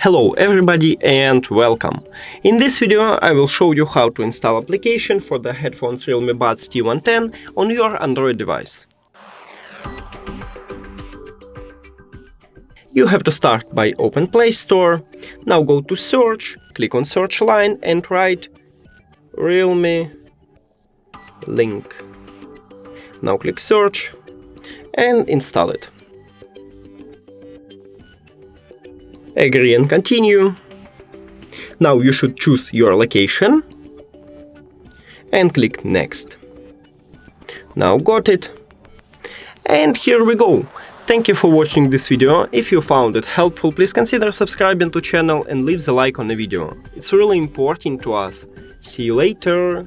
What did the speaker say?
Hello everybody and welcome! In this video I will show you how to install application for the headphones REALME Buds T110 on your Android device. You have to start by open Play Store. Now go to search, click on search line and write REALME link. Now click search and install it. Agree and continue. Now you should choose your location and click next. Now got it. And here we go. Thank you for watching this video. If you found it helpful, please consider subscribing to channel and leave the like on the video. It's really important to us. See you later.